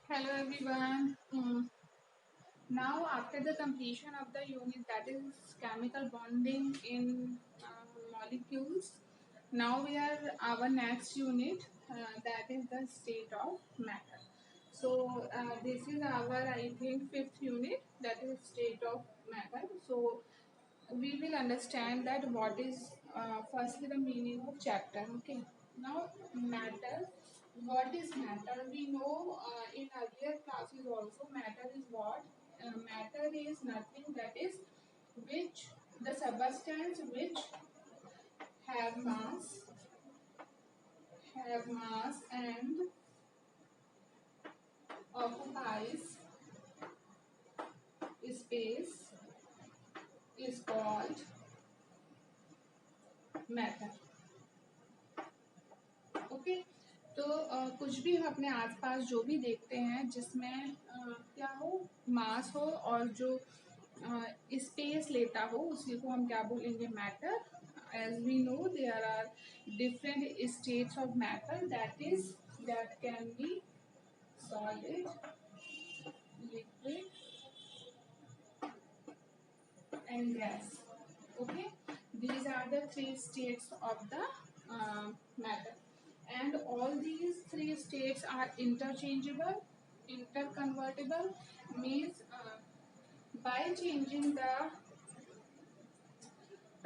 Hello everyone. Now after the completion of the unit that is chemical bonding in molecules, now we are our next unit that is the state of matter. So this is our I think fifth unit that is state of matter. So we will understand that what is firstly the meaning of chapter. Okay, now matter, what is matter? We know in earlier classes also matter is what? Matter is nothing that is which the substance which have mass and occupies space is called matter. Okay, तो कुछ भी हम अपने आसपास जो भी देखते हैं जिसमें क्या हो, मास हो और जो स्पेस लेता हो उसी को हम क्या बोलेंगे? Matter. As we know there are different states of matter that can be solid, liquid and gas. Okay, these are the three states of the matter, and all these three states are interchangeable, interconvertible. Means by changing the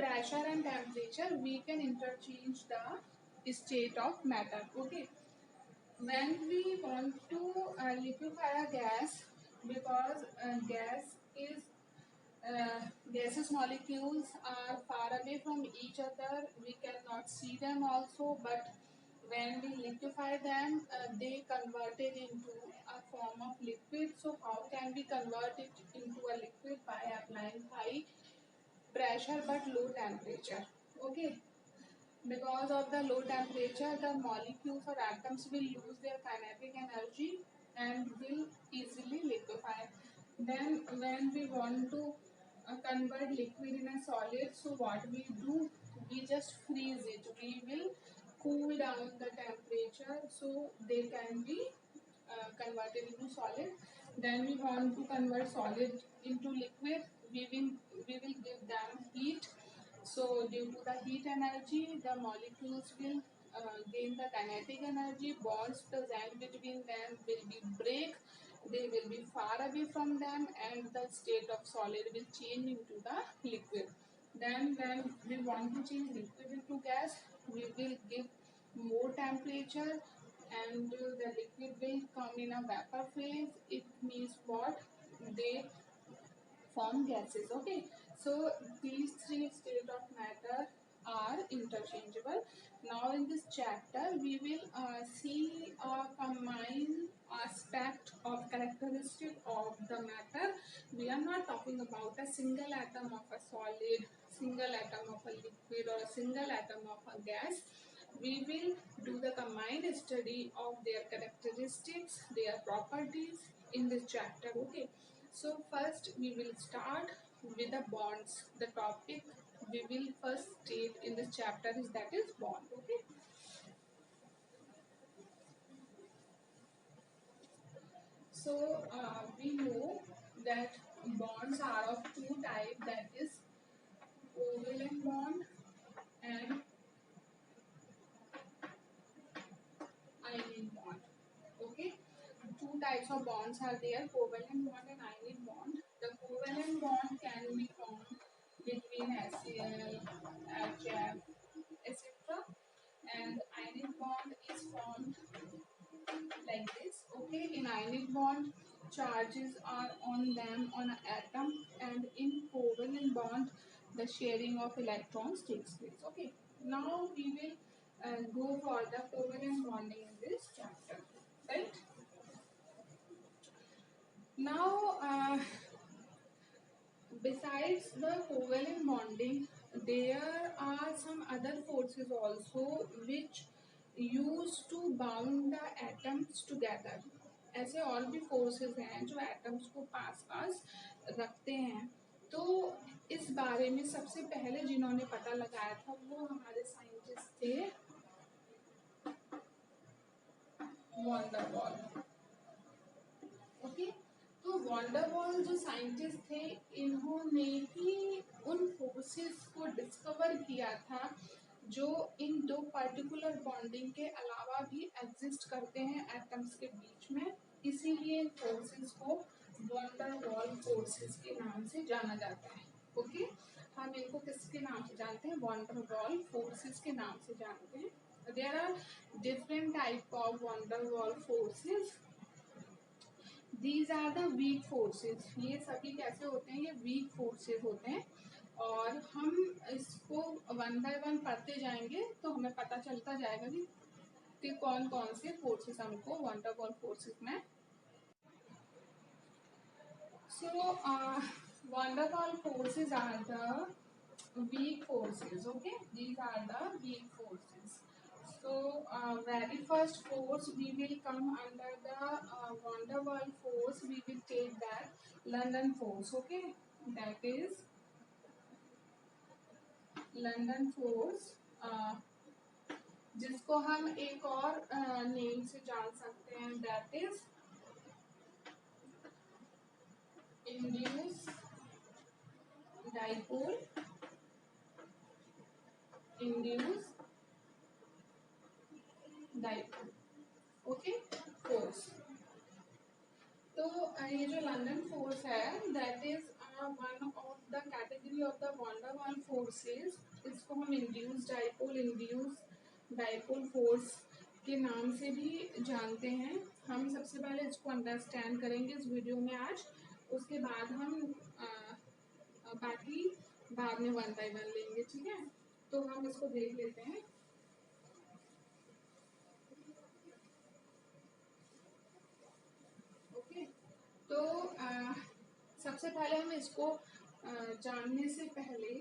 pressure and temperature we can interchange the state of matter. Okay, when we want to liquefy a gas, because gas is gaseous molecules are far away from each other, we cannot see them also, but when we liquefy them, they converted into a form of liquid. So how can we convert it into a liquid? By applying high pressure but low temperature. Okay, because of the low temperature the molecules or atoms will lose their kinetic energy and will easily liquefy. Then when we want to convert liquid in a solid, so what we do, we just freeze it. We will cool down the temperature so they can be converted into solid. Then we want to convert solid into liquid, we will give them heat. So due to the heat energy, the molecules will gain the kinetic energy. Bonds present between them will be break. They will be far away from them, and the state of solid will change into the liquid. Then when we want to change liquid into gas, we will give more temperature, and the liquid will come in a vapor phase. It means what? They form gases. Okay, so these three states of matter are interchangeable. Now in this chapter we will see a combined aspect of characteristic of the matter. We are not talking about a single atom of a solid, single atom of a liquid, or a single atom of a gas. We will do the combined study of their characteristics, their properties in this chapter. Okay, so first we will start with the bonds. The topic we will first state in this chapter is that is bond. Okay, so we know that bonds are of two types, that is covalent bond and ionic bond. Okay, two types of bonds are there, covalent bond and ionic bond. The covalent bond can be formed between HCl, HF, etc. And ionic bond is formed like this. Okay, in ionic bond charges are on them on an atom, and in covalent bond the sharing of electrons takes place. Okay, now we will go for the covalent bonding in this chapter, right? Now besides the covalent bonding, there are some other forces also which used to bound the atoms together. ऐसे और भी forces हैं जो atoms को पास पास रखते हैं. तो इस बारे में सबसे पहले जिन्होंने पता लगाया था वो हमारे साइंटिस्ट थे वॉन द वॉल. वॉन्डरवॉल जो साइंटिस्ट थे, इन्होंने ही उन फोर्सेस को डिस्कवर किया था जो इन दो पर्टिकुलर बॉन्डिंग के अलावा भी एग्जिस्ट करते हैं एटम्स के बीच में। इसीलिए इन फोर्सेस को वॉन्डरवॉल फोर्सेस के नाम से जाना जाता है। ओके, हम इनको किसके नाम से जानते हैं? वॉन्डरवॉल फोर्सेस के नाम से जानते हैं। There are different type of van der Waals forces. These are the weak forces. ये सभी कैसे होते हैं? ये वीक फोर्सेस होते हैं। और हम इसको वन बाय वन पढ़ते जाएंगे तो हमें पता चलता जाएगा कि कौन कौन से फोर्सेस हमको वॉन्डरवॉल फोर्सेस में। So Van der Waals forces are the weak forces. Okay, these are the weak forces. So very first force we will come under the van der Waals force. We will take that London force. Okay, that is London force, जिसको हम एक और name से जान सकते हैं, that is induced dipole okay force. तो ये जो लंदन फोर्स है, that is one of the category of the van der Waals forces. इसको हम इंड्यूस डाइपोल फोर्स के नाम से भी जानते हैं। हम सबसे पहले इसको अंडरस्टैंड करेंगे इस वीडियो में आज, उसके बाद हम बाकी बाद में वन बाय वन लेंगे। ठीक है, तो हम इसको देख लेते हैं। ओके, तो सबसे पहले हम इसको जानने से पहले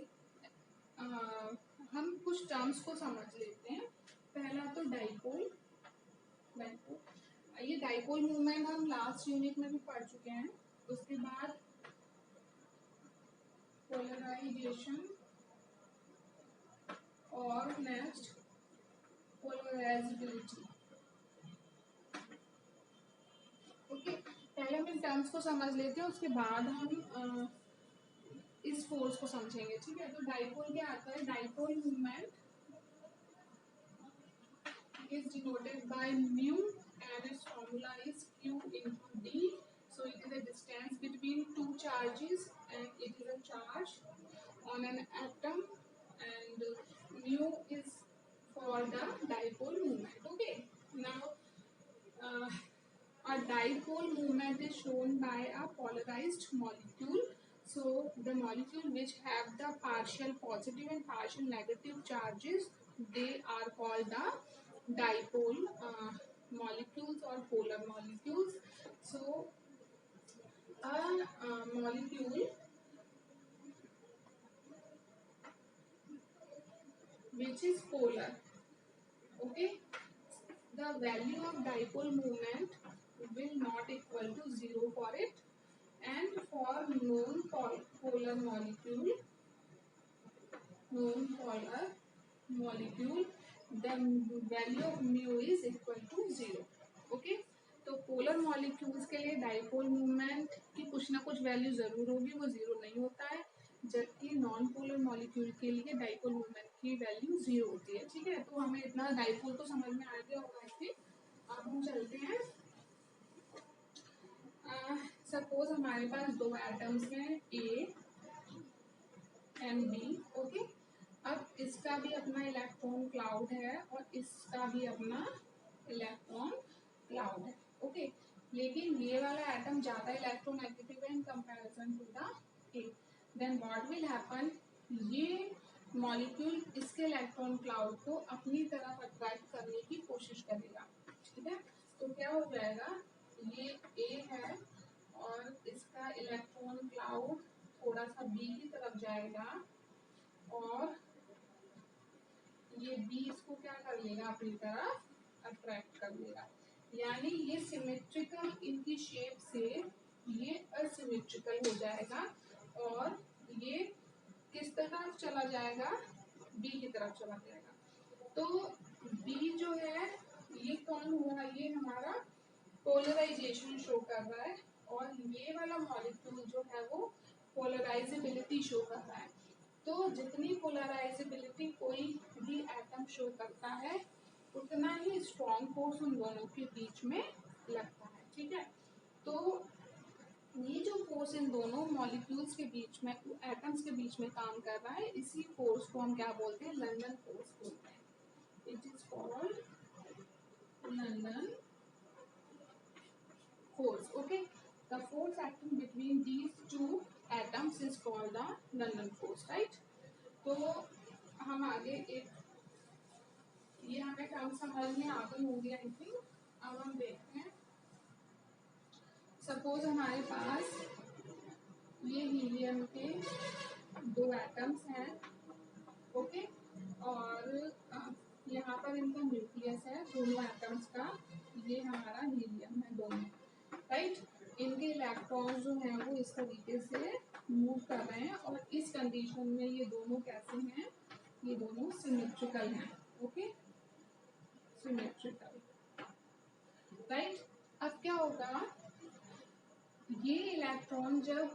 हम कुछ टर्म्स को समझ लेते हैं। पहला तो डाइपोल। ये डाइपोल मूवमेंट हम लास्ट यूनिट में भी पढ़ चुके हैं। उसके बाद पोलराइजेशन और नेक्स्ट पोलराइजेबिलिटी। ओके, पहले हम इन टर्म्स को समझ लेते हैं, उसके बाद हम इस फोर्स को समझेंगे। ठीक है, तो डाइपोल क्या आता है? Dipole movement is denoted by mu and its formula is q into d. So it is a distance between two charges and it is a charge on an atom, and mu is for the dipole moment. Okay, now a dipole moment is shown by a polarized molecule. So the molecule which have the partial positive and partial negative charges, they are called the dipole molecules or polar molecules. So a molecule which is polar, okay, the value of dipole moment will not equal to 0 for it, and for known polar molecule, the value of mu is equal to 0. Okay, तो polar molecules के लिए dipole movement की कुछ ना कुछ value जरूर होगी, वो 0 नहीं होता है, जबकि नॉन पोलर मॉलिक्यूल के लिए डाइपोल मूवमेंट की वैल्यू 0 होती है। ठीक है, तो हमें इतना डाइपोल तो समझ में आ गया होगा। इसके अब हम चलते हैं। सपोज हमारे पास दो एटम्स हैं, ए एंड बी। ओके, अब इसका भी अपना इलेक्ट्रॉन क्लाउड है और इसका भी अपना इलेक्ट्रॉन क्लाउड है। ओके, लेकिन ये वाला एटम ज्यादा इलेक्ट्रोनेगेटिव है in comparison to the A. Then what will happen, ये मॉलिक्यूल इसके इलेक्ट्रॉन क्लाउड को अपनी तरफ अट्रैक्ट करने की कोशिश करेगा। ठीक है, तो क्या हो जाएगा, ये ए है और इसका इलेक्ट्रॉन क्लाउड थोड़ा सा बी की तरफ जाएगा और ये बी इसको क्या कर लेगा, अपनी तरफ अट्रैक्ट कर लेगा। यानी ये सिमेट्रिकल इनकी शेप से ये असिमेट्रिकल हो जाएगा और ये किस तरफ चला जाएगा, बी की तरफ चला जाएगा। तो बी जो है ये कौन हुआ, ये हमारा पोलराइजेशन शो कर रहा है और ये वाला मॉलिक्यूल जो है वो पोलराइजेबिलिटी शो कर रहा है। तो जितनी पोलराइजेबिलिटी कोई भी एटम शो करता है उतना ही स्ट्रॉन्ग फोर्स उन दोनों के बीच में लगता है। ठीक है, तो ये जो फोर्स इन दोनों मॉलिक्यूल्स के बीच में, एटम्स के बीच में काम कर रहा है, इसी फोर्स को हम क्या बोलते हैं? लंदन फोर्स बोलते हैं। It is called London force. Okay, the force acting between these two atoms is called the London force, right? तो हम आगे एक, ये हमें टर्म समझ में आ गई होंगी आई थिंक। अब हम देखते हैं, सपोज हमारे पास ये हीलियम के दो एटम्स हैं, ओके, और यहाँ पर इनका न्यूक्लियस है दोनों एटम्स का, ये हमारा हीलियम है दोनों, राइट। इनके इलेक्ट्रॉन जो हैं वो इस तरीके से मूव कर रहे हैं और इस कंडीशन में ये दोनों कैसे हैं? ये दोनों सिमेट्रिकल हैं, ओके, सिमेट्रिकल, राइट। अब क्या होगा, ये इलेक्ट्रॉन जब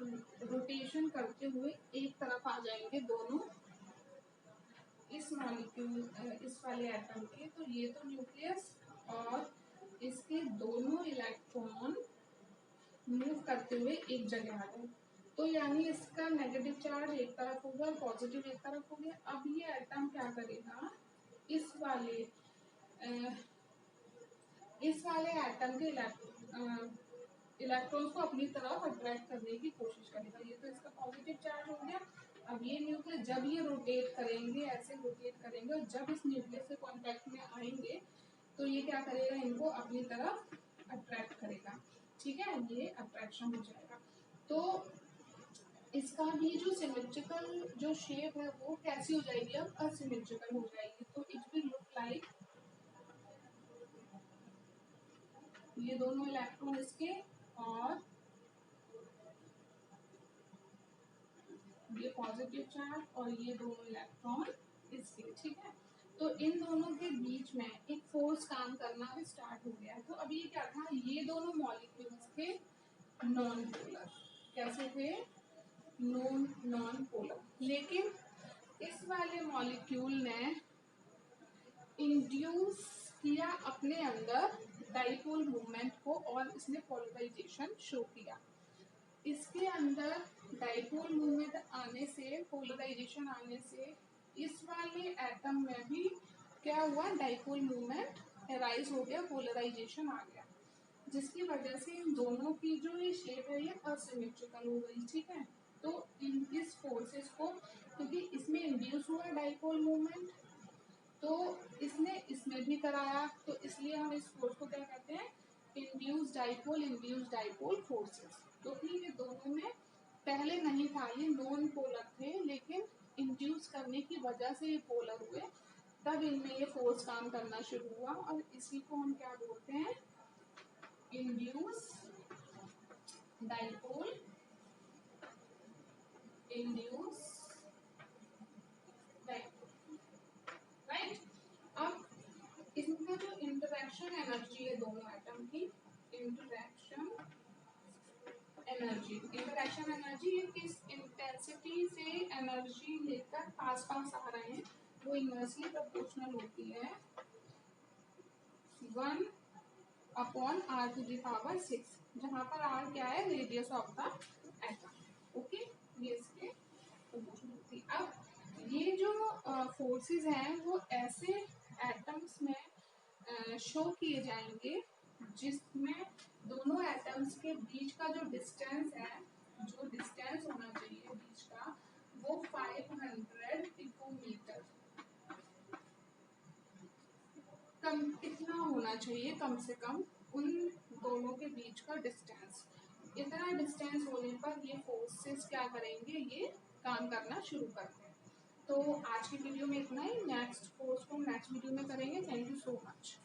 रोटेशन करते हुए एक तरफ आ जाएंगे दोनों इस मॉलिक्यूल, इस वाले एटम के, तो ये तो न्यूक्लियस और इसके दोनों इलेक्ट्रॉन मूव करते हुए एक जगह आ गए, तो यानी इसका नेगेटिव चार्ज एक तरफ हो गया और पॉजिटिव एक तरफ हो गया। अब ये एटम क्या करेगा, इस वाले एटम के इलेक्ट्रॉन्स को अपनी तरफ अट्रैक्ट करने की कोशिश करेगा। ये तो इसका पॉजिटिव चार्ज हो गया। अब ये न्यूक्लियस जब ये रोटेट करेंगे, ऐसे रोटेट करेंगे, और जब इस न्यूक्लियस से कांटेक्ट में आएंगे तो ये क्या करेगा, इनको अपनी तरफ अट्रैक्ट करेगा। ठीक है, ये अट्रैक्शन हो जाएगा। तो इसका भी जो सिमेट्रिकल जो शेप है वो कैसी हो जाएगी, अब असिमेट्रिकल हो जाएगी। तो इट विल लुक लाइक, ये दोनों इलेक्ट्रॉन इसके और ये पॉजिटिव चार्ज और ये दोनों इलेक्ट्रॉन इसके, ठीक है। तो इन दोनों के बीच में एक फोर्स काम करना स्टार्ट हो गया। तो अभी ये क्या था, ये दोनों मॉलिक्यूल्स थे नॉन पोलर, कैसे थे, नॉन पोलर, लेकिन इस वाले मॉलिक्यूल ने इंड्यूस किया अपने अंदर डाइपोल मूवमेंट को और इसने पोलराइजेशन शो किया। इसके अंदर डाइपोल मूवमेंट आने से, पोलराइजेशन आने से, इस वाले एटम में भी क्या हुआ, डाइपोल मूवमेंट अराइज हो गया, पोलराइजेशन आ गया, जिसकी वजह से इन दोनों की जो ये शेप है ये असिमेट्रिकल हो गई। ठीक है, तो इन इस फोर्सेस को, क्योंकि इसमें इंड्यूस हुआ डाइपोल मूवमेंट, तो इसने इसमें भी कराया, तो इसलिए हम इस फोर्स को क्या कहते हैं, इंड्यूस डाइपोल फोर्सेस। क्योंकि ये दोनों में पहले नहीं था, ये नॉन पोलर थे, लेकिन इंड्यूस करने की वजह से ये पोलर हुए, तब इनमें ये फोर्स काम करना शुरू हुआ, और इसी को हम क्या बोलते हैं, induce dipole, induce dipole, right. अब इसका जो इंटरेक्शन एनर्जी है दोनों एटम की, इंटरेक्शन एनर्जी ये किस इंटेंसिटी से एनर्जी लेकर पास आ रहे हैं, वो इनवर्सली प्रोपोर्शनल होती है 1/r⁶, जहाँ पर r क्या है, radius of the atom, okay, ये इसके प्रोपोर्शनल होती है। अब ये जो फोर्सेस हैं वो ऐसे एटम्स में शो किए जाएंगे जिसमें दोनों एटम्स के बीच का जो डिस्टेंस है, जो डिस्टेंस होना चाहिए बीच का, वो 500 पिकोमीटर, कम कितना होना चाहिए, कम से कम उन दोनों के बीच का डिस्टेंस। इतना डिस्टेंस होने पर ये फोर्सेस क्या करेंगे, ये काम करना शुरू करते हैं। तो आज की वीडियो में इतना ही, नेक्स्ट फोर्स को नेक्स्ट वीडियो में करेंगे। Thank you so much.